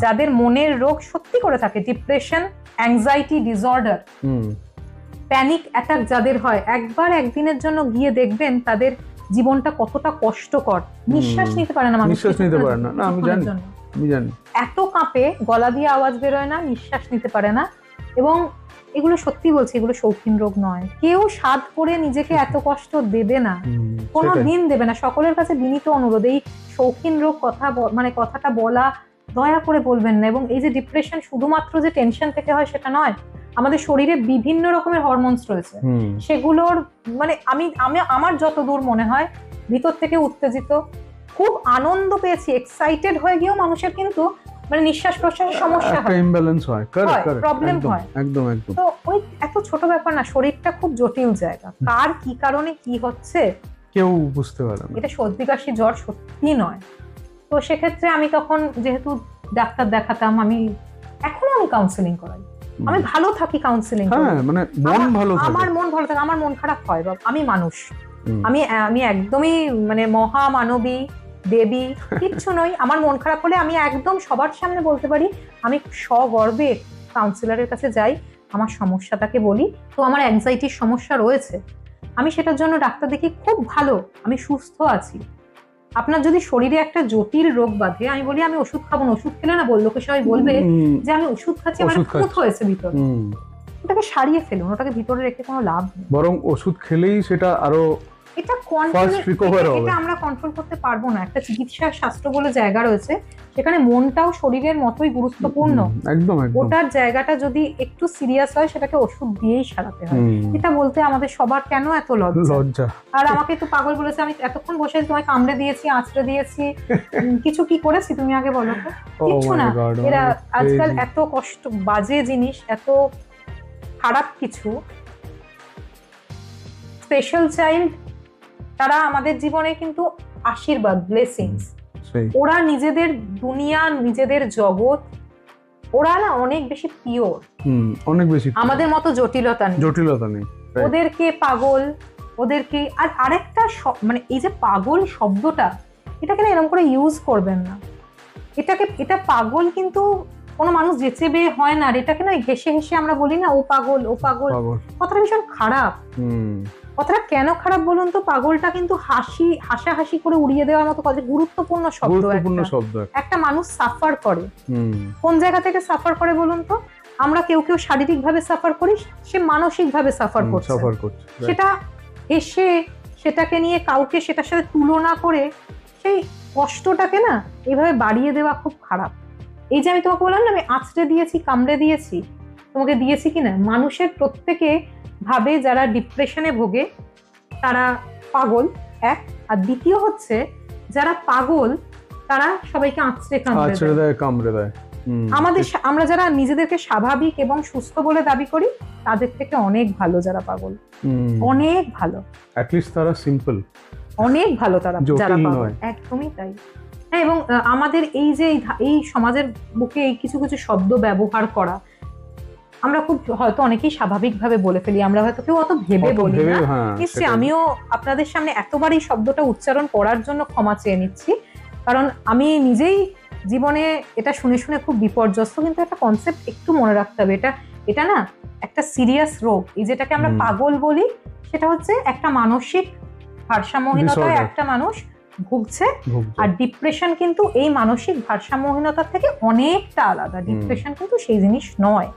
যাদের মনের রোগ সত্যি করে থাকে, depression, anxiety disorder, panic attack যাদের হয়, একবার একদিনের জন্য গিয়ে দেখবেন তাদের জীবনটা কতটা কষ্টকর। নিঃশ্বাস নিতে পারে না মানুষ, নিঃশ্বাস নিতে পারে না। না, আমি জানি এত কাঁপে, গলা দিয়ে আওয়াজ বেরোয় না, নিঃশ্বাস নিতে পারে না। এবং এগুলো সত্যি বলছি, এগুলো শৌখিন রোগ নয়। কেউ স্বাদ করে নিজেকে এত কষ্ট দেবে না, কোনো দিন দেবে না। সকলের কাছে বিনীত অনুরোধ, এই শৌখিন রোগ কথাটা বলা দয়া করে বলবেন না। এবং এই যে ডিপ্রেশন শুধুমাত্র যে টেনশন থেকে হয় সেটা নয়, আমাদের শরীরে বিভিন্ন রকমের হরমোনস রয়েছে, সেগুলোর আমি আমার যতদূর মনে হয় ভিতর থেকে উত্তেজিত, খুব আনন্দ পেয়েছি, এক্সাইটেড হয়ে গিয়েও মানুষের কিন্তু নিঃশ্বাস প্রশ্বাসের সমস্যা হয়, ইমব্যালেন্স হয়, প্রবলেম হয়। একদম। তো ওই এত ছোট ব্যাপার না, শরীরটা খুব জটিল জায়গা, কার কি কারণে কি হচ্ছে কেউ বুঝতে পারে না। এটা সর্দি কাশি জ্বর সত্যি নয়। তো সেক্ষেত্রে আমি তখন যেহেতু ডাক্তার দেখাতাম, এখনো আমি কাউন্সেলিং করাই, আমি ভালো থাকি কাউন্সেলিং করে। মন ভালো থাকে, আমার মন ভালো থাকে, আমার মন খারাপ হয়, আমি মানুষ, আমি একদমই মহামানবী দেবী কিচ্ছু নই। আমার মন খারাপ হলে আমি একদম সবার সামনে বলতে পারি, আমি সগর্বে কাউন্সিলরের কাছে যাই, আমার সমস্যাটাকে বলি। তো আমার অ্যাংজাইটির সমস্যা রয়েছে, আমি সেটার জন্য ডাক্তার দেখি, খুব ভালো, আমি সুস্থ আছি। আপনার যদি শরীরে একটা জটিল রোগ বাঁধে, আমি বলি আমি ওষুধ খাবো না, ওষুধ খেলে না লোকে সবাই বলবে যে আমি ওষুধ খাচ্ছি, আমার খুঁত হয়েছে ভিতরে। ওটাকে সারিয়ে ফেলুন, ওটাকে ভিতরে রেখে কোনো লাভ নেই, বরং ওষুধ খেলেই সেটা আরো এটা আমরা কন্ট্রোল করতে পারবো না। একটা চিকিৎসা শাস্ত্র বলে জায়গা রয়েছে, সেখানে মনটাও শরীরের মতোই গুরুত্বপূর্ণ। একদম। ওটার জায়গাটা যদি একটু সিরিয়াস হয়, সেটাকে ওষুধ দিয়েই সারাতে হয়। এটা বলতে আমাদের সবার কেন এত লজ্জা। আর আমাকে তো পাগল বলেছে, আমি এতক্ষণ বসে তোমায় কামড়ে দিয়েছি, আঁচড়ে দিয়েছি, কিছু কি করেছি তুমি আগে বলো তো? কিচ্ছু না। এরা আজকাল এত কষ্ট, বাজে জিনিস, এত খারাপ কিছু, স্পেশাল চাইল্ড, তারা আমাদের জীবনে কিন্তু আশীর্বাদ, ব্লেসিংস। ওরা নিজেদের দুনিয়া, নিজেদের জগৎ, ওরা না অনেক বেশি পিওর, অনেক বেশি, আমাদের মতো জটিলতা নেই। ওদেরকে পাগল, ওদেরকে আর আরেকটা এই যে পাগল শব্দটা, এটাকে না এরকম করে ইউজ করবেন না। এটা পাগল কিন্তু কোনো মানুষ যেচে বেয়ে হয় না, এটাকে না ঘেসে ঘেসে আমরা বলি না, ও পাগল, কথাটা ভীষণ খারাপ। কথাটা কেন খারাপ বলুন তো? পাগলটা কিন্তু হাসাহাসি করে উড়িয়ে দেওয়ার মতো গুরুত্বপূর্ণ শব্দ। একটা মানুষ সাফার করে, কোন জায়গা থেকে সাফার করে বলুন তো? আমরা কেউ শারীরিক ভাবে সাফার করি, সে মানসিক ভাবে সাফার করছে। সেটা এসে সেটাকে নিয়ে কাউকে সেটার সাথে তুলনা করে সেই কষ্টটাকে না এইভাবে বাড়িয়ে দেওয়া খুব খারাপ। এই যে আমি তোমাকে বললাম না, আমি আঁচড়ে দিয়েছি, কামড়ে দিয়েছি, তোমাকে দিয়েছি কিনা, মানুষের প্রত্যেকে ভাবে যারা ডিপ্রেশনে ভোগে তারা পাগল, এক। আর দ্বিতীয় হচ্ছে, যারা পাগল তারা সবাইকে আঁচড়ে কামড়ে দেয়। আমরা যারা নিজেদেরকে স্বাভাবিক এবং সুস্থ বলে দাবি করি, তাদের থেকে অনেক ভালো যারা পাগল, অনেক ভালো। তারা সিম্পল, অনেক ভালো তারা, যারা পাগল, একদমই তাই। হ্যাঁ, এবং আমাদের এই সমাজের বুকে এই কিছু কিছু শব্দ ব্যবহার করা, আমরা খুব হয়তো অনেকেই স্বাভাবিক ভাবে বলে ফেলি, আমরা হয়তো কেউ অত ভেবে বলি না। নিশ্চয়ই আমিও আপনাদের সামনে এতবার এই শব্দটা উচ্চারণ করার জন্য ক্ষমা চেয়ে নিচ্ছি, কারণ আমি নিজেই জীবনে এটা শুনে শুনে খুব বিপর্যস্ত। কিন্তু একটা কনসেপ্ট একটু মনে রাখতে হবে, এটা না একটা সিরিয়াস রোগ। এই যেটাকে আমরা পাগল বলি, সেটা হচ্ছে একটা মানসিক ভারসাম্যহীনতায় একটা মানুষ ভুগছে। আর ডিপ্রেশন কিন্তু এই মানসিক ভারসাম্যহীনতার থেকে অনেকটা আলাদা। ডিপ্রেশন কিন্তু সেই জিনিস নয়।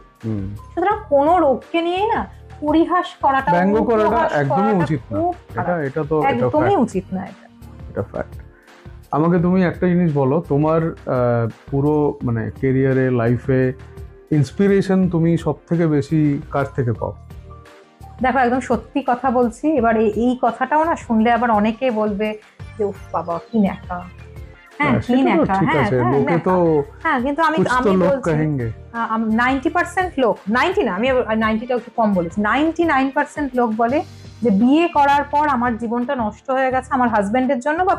সুতরাং কোন রোগকে নিয়ে না পরিহাস করাটা, ব্যঙ্গ করাটা একদমই উচিত না। এটা তো একদমই উচিত না। এটা একটা ফ্যাক্ট। আমাকে তুমি একটা জিনিস বলো, তোমার পুরো মানে কেরিয়ারে, লাইফে ইন্সপিরেশন তুমি সব থেকে বেশি কার থেকে পাও? দেখো, একদম সত্যি কথা বলছি। এবার এই কথাটাও না শুনলে আবার অনেকে বলবে যে উফ বাবা কি ন্যাকা, হ্যাঁ কি সেটা তো ন্যাকা, ঠিক হ্যাঁ আছে, হ্যাঁ লোকে তো হ্যাঁ, কিন্তু আমি कुछ तो लोग বলছি कहेंगे। 90% লোক, 90 না, আমি 90টা একটু কম বলেছি, 99% লোক বলে যে বিয়ে করার পর আমার জীবনটা নষ্ট হয়ে গেছে আমার হাজবেন্ডের জন্য, বা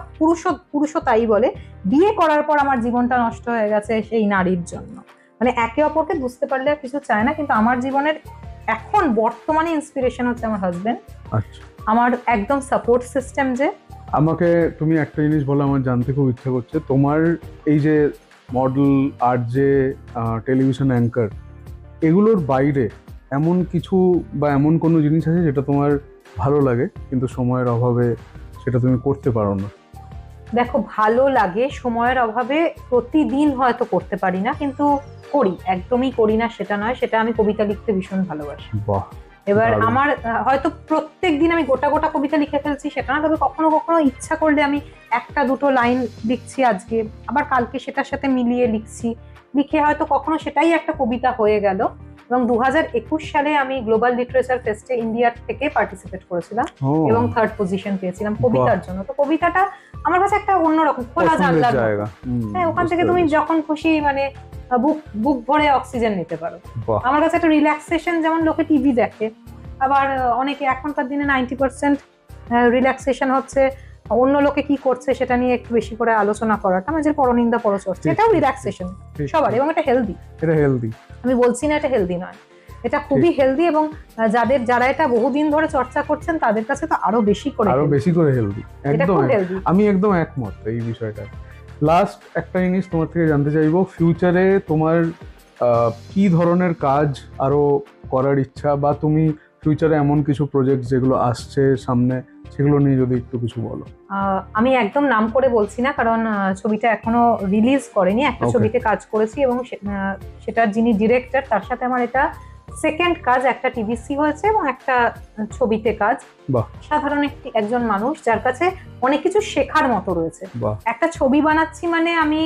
পুরুষও তাই বলে, বিয়ে করার পর আমার জীবনটা নষ্ট হয়ে গেছে সেই নারীর জন্য। মানে একে অপরকে বুঝতে পারলে আর কিছু চায় না। কিন্তু আমার জীবনের এখন বর্তমানে ইন্সপিরেশন হচ্ছে আমার হাজবেন্ড, আচ্ছা, আমার একদম সাপোর্ট সিস্টেম। যে আমাকে তুমি একটা জিনিস বলো, আমার জানতে খুব ইচ্ছা করছে, তোমার এই যে মডেল, আরজে, টেলিভিশন অ্যাঙ্কার, এগুলোর বাইরে এমন কিছু বা এমন কোনো জিনিস আছে যেটা তোমার ভালো লাগে কিন্তু সময়ের অভাবে সেটা তুমি করতে পারো না? দেখো, ভালো লাগে, সময়ের অভাবে প্রতিদিন হয়তো করতে পারি না, কিন্তু করি, একদমই করি না সেটা নয়। সেটা আমি কবিতা লিখতে ভীষণ ভালোবাসি। বাহ, এবার দারুণ। আমার হয়তো প্রত্যেক দিন আমি গোটা গোটা কবিতা লিখে ফেলছি সেটা না, তবে কখনো কখনো ইচ্ছা করলে আমি একটা দুটো লাইন লিখছি আজকে, আবার কালকে সেটার সাথে মিলিয়ে লিখছি, লিখে হয়তো কখনো সেটাই একটা কবিতা হয়ে গেল। এবং 2021 সালে আমি গ্লোবাল লিটারেচার ফেস্টে ইন্ডিয়ার থেকে পার্টিসিপেট করেছিলাম ও, এবং 3rd পজিশন পেয়েছিলাম কবিতার জন্য। তো কবিতাটা আমার কাছে একটা অন্যরকম খোলা পছন্দের জানলার মতো। জায়গা। হ্যাঁ, ওখান থেকে বুঝতে তুমি পেরেছি। যখন খুশি মানে বুক বুক ভরে অক্সিজেন নিতে পারো। বাহ, আমার কাছে একটা রিল্যাক্সেশন, যেমন লোকে টিভি দেখে, আবার অনেকে এখনকার দিনে 90% রিল্যাক্সেশন হচ্ছে অন্য লোকে কি করছে সেটা নিয়ে একটু বেশি করে আলোচনা করাটা, আমাদের পরনিন্দা পরচর্চা, ঠিক, এটাও ঠিক, রিল্যাক্সেশন ঠিক, সবার, ঠিক। এবং এটা হেলদি। এটা হেলদি। আমি বলছি না এটা হেলদি নয়, এটা খুবই হেলদি, এবং যারা এটা বহুদিন ধরে চর্চা করছেন তাদের কাছে তো আরো বেশি করে আরো healthy। বেশি করে হেলদি, এটা একদম খুব হেলদি। আমি একদম একমত এই বিষয়টা। লাস্ট একটা জিনিস তোমার থেকে জানতে চাইবো, ফিউচারে তোমার কি ধরনের কাজ আরো করার ইচ্ছা, বা তুমি ফিউচারে এমন কিছু প্রজেক্ট যেগুলো আসছে সামনে সেগুলো নিয়ে যদি একটু কিছু বলো। আমি একদম নাম করে বলছি না, কারণ ছবিটা এখনো রিলিজ করেনি। একটা Okay. ছবিতে কাজ করেছি এবং সেটার যিনি ডিরেক্টর তার সাথে আমার এটা সেকেন্ড কাজ। একটা টিভিসি হয়েছে এবং একটা ছবিতে কাজ। বাহ, সাধারণ একজন মানুষ যার কাছে অনেক কিছু শেখার মতো রয়েছে। বাহ, একটা ছবি বানাচ্ছি মানে আমি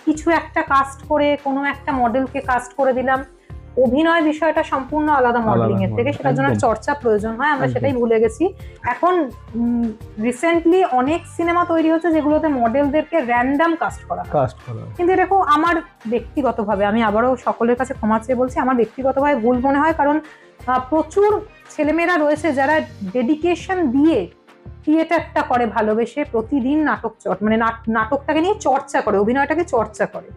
কিছু একটা কাস্ট করে কোনো একটা মডেলকে কাস্ট করে দিলাম। অভিনয় বিষয়টা সম্পূর্ণ আলাদা মডেলিং এর থেকে, সেটার জন্য একদম। চর্চা প্রয়োজন হয়, আমরা একদম। সেটাই ভুলে গেছি। এখন রিসেন্টলি অনেক সিনেমা তৈরি হচ্ছে যেগুলোতে মডেলদেরকে র্যান্ডম কাস্ট করা হয়। কাস্ট করা হয়। কিন্তু এরকম আমার ব্যক্তিগতভাবে, আমি আবারও সকলের কাছে ক্ষমা চেয়ে বলছি, আমার ব্যক্তিগতভাবে ভুল মনে হয়। কারণ প্রচুর ছেলেমেয়েরা রয়েছে যারা ডেডিকেশন দিয়ে থিয়েটারটা করে ভালোবেসে, প্রতিদিন নাটকটাকে নিয়ে চর্চা করে, অভিনয়টাকে চর্চা করে।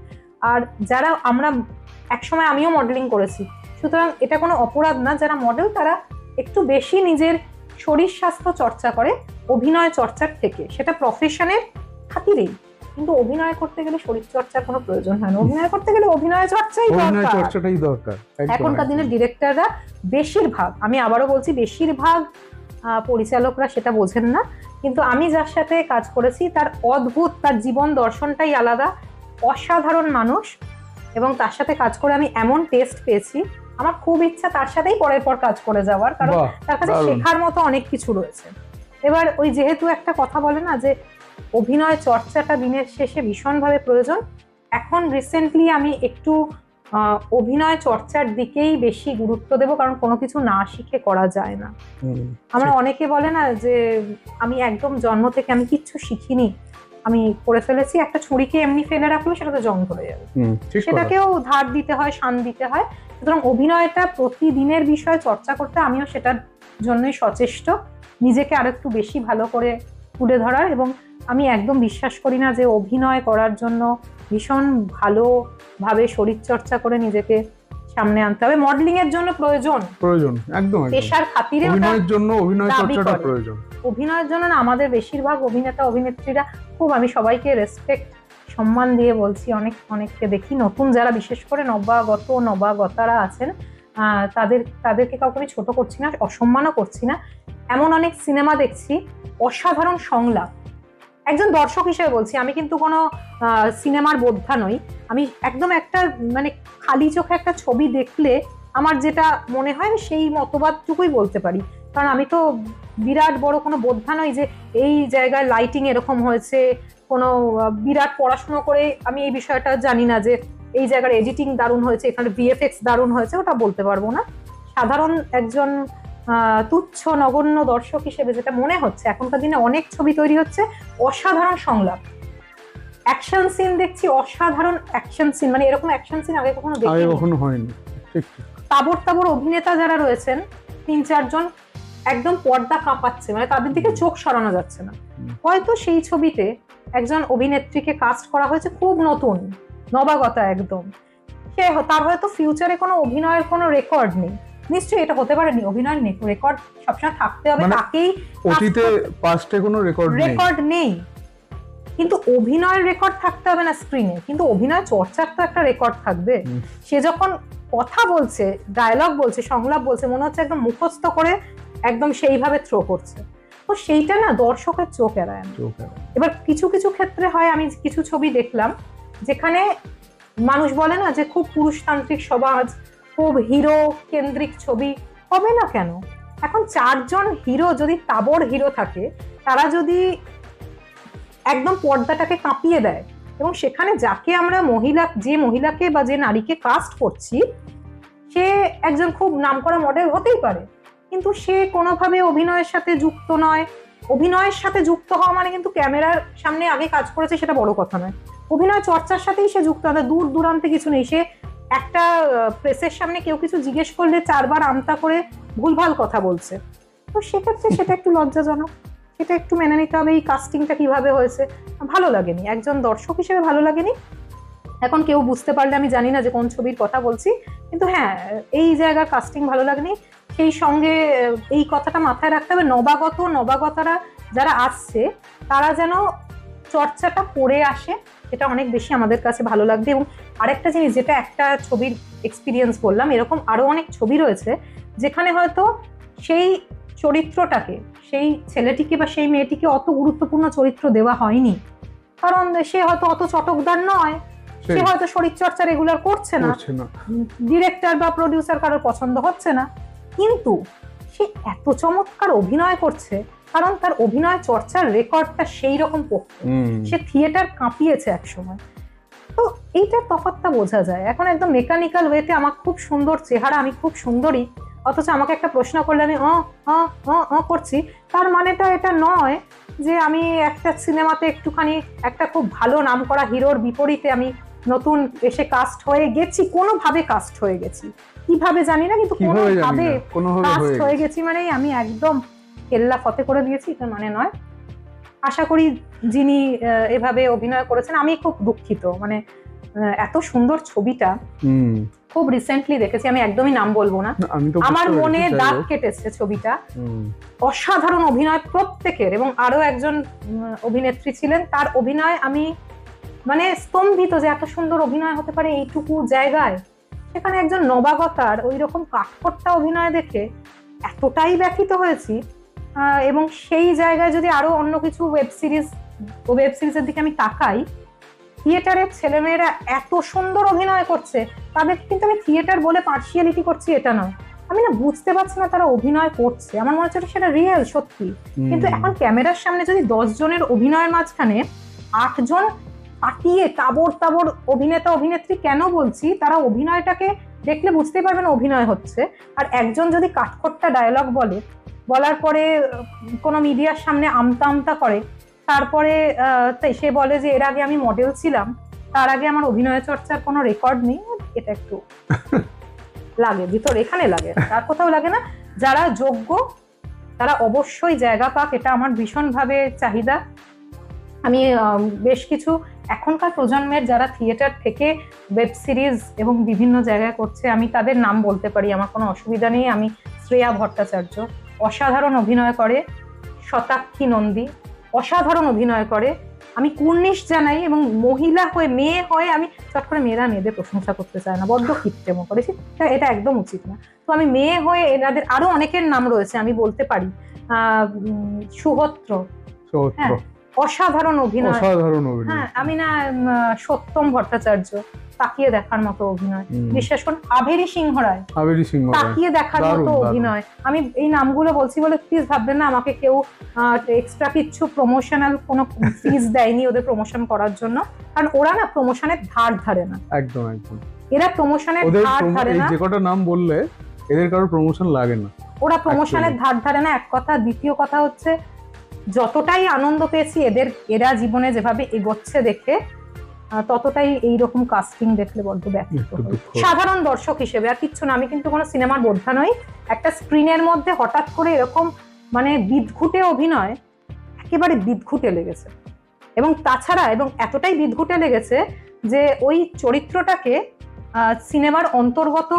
আর যারা আমরা একসময় আমিও মডেলিং করেছি, সুতরাং এটা কোনো অপরাধ না, যারা মডেল তারা একটু বেশি নিজের শরীর স্বাস্থ্য চর্চা করে অভিনয় চর্চার থেকে, সেটা প্রফেশনের খাতিরেই। কিন্তু অভিনয় করতে গেলে শরীর চর্চার কোনো প্রয়োজন হয় না, অভিনয় করতে গেলে অভিনয় চর্চাই অভিনয় দরকার। চর্চাটাই দরকার। একদম, এখনকার দিনের একদম। ডিরেক্টররা বেশিরভাগ, আমি আবারও বলছি বেশিরভাগ পরিচালকরা সেটা বোঝেন না। কিন্তু আমি যার সাথে কাজ করেছি তার অদ্ভুত, তার জীবন দর্শনটাই আলাদা, অসাধারণ মানুষ, এবং তার সাথে কাজ করে আমি এমন টেস্ট পেয়েছি, আমার খুব ইচ্ছা তার সাথেই পরের পর কাজ করে যাওয়ার, কারণ বাহ, তার কাছে দারুণ। শেখার মতো অনেক কিছু রয়েছে। এবার ওই যেহেতু একটা কথা বলে না যে অভিনয় চর্চাটা দিনের শেষে ভীষণভাবে প্রয়োজন, এখন রিসেন্টলি আমি একটু অভিনয় চর্চার দিকেই বেশি গুরুত্ব দেব, কারণ কোনো কিছু না শিখে করা যায় না। আমরা অনেকে বলে না যে আমি একদম জন্ম থেকে আমি কিচ্ছু শিখিনি, আমি করে ফেলেছি, একটা ছুরিকে এমনি ফেলে রাখলেও সেটা তো জং ধরে যাবে, সেটাকেও ধার দিতে হয়, শান দিতে হয়। সুতরাং অভিনয়টা প্রতিদিনের বিষয় চর্চা করতে আমিও সেটার জন্যই সচেষ্ট, নিজেকে আরো একটু বেশি ভালো করে তুলে ধরার। এবং আমি একদম বিশ্বাস করি না যে অভিনয় করার জন্য ভীষণ ভালোভাবে শরীর চর্চা করে নিজেকে সামনে আনতে হবে। মডেলিং এর জন্য প্রয়োজন, একদম পেশার খাতিরে অভিনয়ের জন্য অভিনয় দাবি চর্চাটা করে। প্রয়োজন। অভিনয়ের জন্য না, আমাদের বেশিরভাগ অভিনেতা অভিনেত্রীরা খুব, আমি সবাইকে রেসপেক্ট সম্মান দিয়ে বলছি, অনেককে দেখি নতুন যারা বিশেষ করে নবাগতারা আছেন, তাদেরকে কাউকে আমি ছোট করছি না, অসম্মানও করছি না। এমন অনেক সিনেমা দেখছি, অসাধারণ সংলাপ, একজন দর্শক হিসেবে বলছি, আমি কিন্তু কোনো সিনেমার বোদ্ধা নই, আমি একদম একটা মানে খালি চোখে একটা ছবি দেখলে আমার যেটা মনে হয় সেই মতবাদটুকুই বলতে পারি। কারণ আমি তো বিরাট বড় কোনো বোদ্ধা নই যে এই জায়গায় লাইটিং এরকম হয়েছে, কোনো বিরাট পড়াশোনা করে আমি এই বিষয়টা জানি না যে এই জায়গার এডিটিং দারুণ হয়েছে, এখানে ভিএফএক্স দারুণ হয়েছে, ওটা বলতে পারবো না। সাধারণ একজন তুচ্ছ নগণ্য দর্শক হিসেবে যেটা মনে হচ্ছে, এখনকার দিনে অনেক ছবি তৈরি হচ্ছে অসাধারণ সংলাপ, অ্যাকশন সিন দেখছি, অসাধারণ অ্যাকশন সিন, মানে এরকম অ্যাকশন সিন আগে কখনো কখনো হয়নি। তাবড় তাবড় অভিনেতা যারা রয়েছেন 3-4 জন, একদম পর্দা কাঁপাচ্ছে, মানে তাদের দিকে চোখ সরানো যাচ্ছে না। হয়তো সেই ছবিতে একজন অভিনেত্রীকে কাস্ট করা হয়েছে খুব নতুন, নবাগতা একদম, সে তার হয়তো ফিউচারে কোনো অভিনয়ের কোনো রেকর্ড নেই, নিশ্চয়ই এটা হতে পারেনি, অভিনয়ের রেকর্ড সবসময় থাকতে হবে, তাকেই অতীতে পাস্টে কোনো রেকর্ড নেই, কিন্তু অভিনয়ের রেকর্ড থাকতে হবে না স্ক্রিনে, কিন্তু অভিনয় চর্চার তো একটা রেকর্ড থাকবে। সে যখন কথা বলছে, ডায়লগ বলছে, সংলাপ বলছে, মনে হচ্ছে একদম মুখস্থ করে একদম সেইভাবে থ্রো করছে, তো সেইটা না দর্শকের চোখ এড়ায় না। এবার কিছু কিছু ক্ষেত্রে হয়, আমি কিছু ছবি দেখলাম যেখানে মানুষ বলে না যে খুব পুরুষতান্ত্রিক সমাজ, খুব হিরো কেন্দ্রিক ছবি, হবে না কেন? এখন 4 জন হিরো যদি তাবড় হিরো থাকে, তারা যদি একদম পর্দাটাকে কাঁপিয়ে দেয়, এবং সেখানে যাকে আমরা যে মহিলাকে বা যে নারীকে কাস্ট করছি, সে একজন খুব নামকরা মডেল হতেই পারে, কিন্তু সে কোনোভাবে অভিনয়ের সাথে যুক্ত নয়। অভিনয়ের সাথে যুক্ত হওয়া মানে কিন্তু ক্যামেরার সামনে আগে কাজ করেছে সেটা বড় কথা নয়, অভিনয় চর্চার সাথেই সে যুক্ত, দূর দূরান্তে কিছু নেই। সে একটা প্রেসের সামনে কেউ কিছু জিজ্ঞেস করলে 4 বার আমতা করে ভুলভাল কথা বলছে, তো সেক্ষেত্রে সেটা একটু লজ্জাজনক, সেটা একটু মেনে নিতে হবে। এই কাস্টিংটা কিভাবে হয়েছে ভালো লাগেনি, একজন দর্শক হিসেবে ভালো লাগেনি। এখন কেউ বুঝতে পারলে আমি জানি না যে কোন ছবির কথা বলছি, কিন্তু হ্যাঁ, এই জায়গার কাস্টিং ভালো লাগেনি। সেই সঙ্গে এই কথাটা মাথায় রাখতে হবে, নবাগতরা যারা আসছে তারা যেন চর্চাটা করে আসে, এটা অনেক বেশি আমাদের কাছে ভালো লাগবে। এবং আরেকটা জিনিস, যেটা একটা ছবির এক্সপিরিয়েন্স বললাম, এরকম আরো অনেক ছবি রয়েছে যেখানে হয়তো সেই চরিত্রটাকে, সেই ছেলেটিকে বা সেই মেয়েটিকে অত গুরুত্বপূর্ণ চরিত্র দেওয়া হয়নি, কারণ সে হয়তো অত চটকদার নয়, সে হয়তো শরীরচর্চা রেগুলার করছে না, ডিরেক্টর বা প্রডিউসার কারোর পছন্দ হচ্ছে না, কিন্তু সে এত চমৎকার অভিনয় করছে কারণ তার অভিনয় চর্চার রেকর্ডটা সেই রকম পোক্ত, সে থিয়েটার কাঁপিয়েছে একসময়। তো এইটার তফাৎটা বোঝা যায়। এখন একদম মেকানিক্যাল ওয়েতে আমার খুব সুন্দর চেহারা, আমি খুব সুন্দরী, অথচ আমাকে একটা প্রশ্ন করলে আমি করছি, তার মানেটা এটা নয় যে আমি একটা সিনেমাতে একটুখানি একটা খুব ভালো নামকরা হিরোর বিপরীতে আমি নতুন এসে কাস্ট হয়ে গেছি, কোনোভাবে কাস্ট হয়ে গেছি, কিভাবে জানি না, কিন্তু কোনোভাবে কাস্ট হয়ে গেছি মানে আমি একদম কেল্লা ফতে করে দিয়েছি, এটা মানে নয়। আশা করি যিনি এভাবে অভিনয় করেছেন, আমি খুব দুঃখিত, মানে এত সুন্দর ছবিটা খুব রিসেন্টলি দেখেছি, আমি একদমই নাম বলবো না, আমার মনে দাগ কেটেছে ছবিটা। অসাধারণ অভিনয় প্রত্যেকের, এবং আরো একজন অভিনেত্রী ছিলেন, তার অভিনয় আমি মানে স্তম্ভিত যে এত সুন্দর অভিনয় হতে পারে এইটুকু জায়গায়। সেখানে একজন নবাগতার ওই রকম কাঠখোট্টা অভিনয় দেখে এতটাই ব্যথিত হয়েছি। এবং সেই জায়গায় যদি আরো অন্য কিছু ওয়েব সিরিজের দিকে আমি তাকাই, থিয়েটারের ছেলেমেয়েরা এত সুন্দর অভিনয় করছে, তাদেরকে কিন্তু আমি থিয়েটার বলে পার্সিয়ালিটি করছি এটা নয়, আমি না বুঝতে পারছি না তারা অভিনয় করছে, আমার মনে হচ্ছে সেটা রিয়েল সত্যি। কিন্তু এখন ক্যামেরার সামনে যদি 10 জনের অভিনয়ের মাঝখানে 8 জন পাঠিয়ে তাবড় অভিনেতা অভিনেত্রী, কেন বলছি, তারা অভিনয়টাকে দেখলে বুঝতেই পারবেন অভিনয় হচ্ছে, আর একজন যদি কাঠখোট্টা ডায়লগ বলার পরে কোনো মিডিয়ার সামনে আমতা করে, তারপরে সে বলে যে এর আগে আমি মডেল ছিলাম, তার আগে আমার অভিনয় চর্চার কোনো রেকর্ড নেই, এটা একটু লাগে ভিতর, এখানে লাগে, তার কোথাও লাগে না। যারা যোগ্য তারা অবশ্যই জায়গা পাক, এটা আমার ভীষণভাবে চাহিদা। আমি বেশ কিছু এখনকার প্রজন্মের যারা থিয়েটার থেকে ওয়েব সিরিজ এবং বিভিন্ন জায়গায় করছে, আমি তাদের নাম বলতে পারি, আমার কোনো অসুবিধা নেই। আমি শ্রেয়া ভট্টাচার্য অসাধারণ অভিনয় করে, শতাক্ষী নন্দী অসাধারণ অভিনয় করে, আমি কুর্নিশ জানাই। এবং মহিলা হয়ে, মেয়ে হয়ে আমি চট করে মেয়েদের প্রশংসা করতে চাই না, বড্ড কৃত্রিম করেছি, এটা একদম উচিত না। তো আমি মেয়ে হয়ে এনাদের আরো অনেকের নাম রয়েছে আমি বলতে পারি, সুহত্র, হ্যাঁ, অসাধারণ অভিনয়। অসাধারণ অভিনয়। হ্যাঁ, আমি না সত্যম ভট্টাচার্য, তাকিয়ে দেখার মতো অভিনয়। বিশ্বাস করুন, আভেরি সিংহ রায়, তাকিয়ে দেখার মতো অভিনয়। আমি এই নামগুলো বলছি বলে প্লিজ ভাববেন না আমাকে কেউ এক্সট্রা কিছু প্রমোশনাল কোনো ফিজ দেয়নি ওদের প্রমোশন করার জন্য, কারণ ওরা না প্রমোশনের ধার ধারে না। একদম একদম, এরা প্রমোশনের ধার ধারে না। যে কটা নাম বললে এদের কারোর প্রমোশন লাগে না, ওরা প্রমোশনের ধার ধারে না, এক কথা। দ্বিতীয় কথা হচ্ছে, যতটাই আনন্দ পেয়েছি এরা জীবনে যেভাবে এগোচ্ছে দেখে, ততটাই এইরকম কাস্টিং দেখলে বড্ড ব্যথিত হই সাধারণ দর্শক হিসেবে। আর কিচ্ছু না, আমি কিন্তু কোনো সিনেমার বোদ্ধা নই। একটা স্ক্রিনের মধ্যে হঠাৎ করে এরকম মানে বিদঘুটে অভিনয়, একেবারে বিদঘুটে লেগেছে। এবং তাছাড়া এতটাই বিদঘুটে লেগেছে যে ওই চরিত্রটাকে সিনেমার অন্তর্গত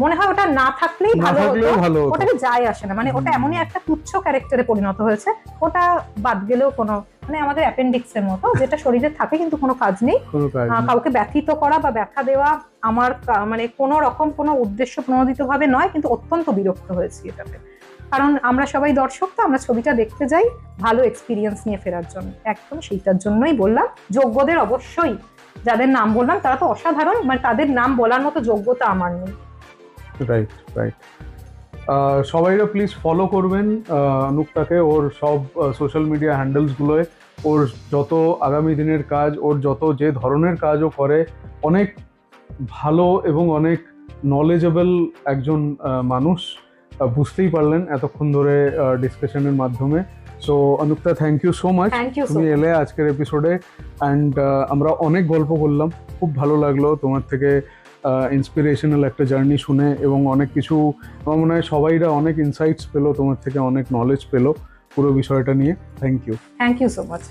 মনে হয় ওটা না থাকলেই ভালো হতো, ওটাকে যায় আসে না। মানে ওটা এমনই একটা তুচ্ছ ক্যারেক্টারে পরিণত হয়েছে, ওটা বাদ গেলেও কোনো মানে আমাদের অ্যাপেন্ডিক্সের মতো, যেটা শরীরে থাকে কিন্তু কোনো কাজ নেই। কাউকে ব্যথিত করা বা ব্যথা দেওয়া আমার মানে কোনো রকম কোনো উদ্দেশ্য প্রণোদিত ভাবে নয়, কিন্তু অত্যন্ত বিরক্ত হয়েছি এটাতে। কারণ আমরা সবাই দর্শক, তো আমরা ছবিটা দেখতে যাই ভালো এক্সপিরিয়েন্স নিয়ে ফেরার জন্য। একদম সেইটার জন্যই বললাম, যোগ্যদের অবশ্যই, যাদের নাম বললাম তারা তো অসাধারণ, মানে তাদের নাম বলার মতো যোগ্যতা আমার নেই। Right right. সবাইরা প্লিজ ফলো করবেন অনুক্তাকে, ওর সব সোশ্যাল মিডিয়া হ্যান্ডেলস গুলোয়। ওর যত আগামী দিনের কাজ, ওর যত যে ধরনের কাজও করে, অনেক ভালো এবং অনেক নলেজেবল একজন মানুষ, বুঝতেই পারলেন এতক্ষণ ধরে ডিসকাশনের মাধ্যমে। So Anukta, thank you so much, তুমি এলে আজকের এপিসোডে। অ্যান্ড আমরা অনেক গল্প করলাম, খুব ভালো লাগলো তোমার থেকে ইন্সপিরেশনাল একটা জার্নি শুনে, এবং অনেক কিছু আমার মনে হয় সবাইরা অনেক ইনসাইটস পেলো তোমার থেকে, অনেক নলেজ পেলো পুরো বিষয়টা নিয়ে। Thank you so much.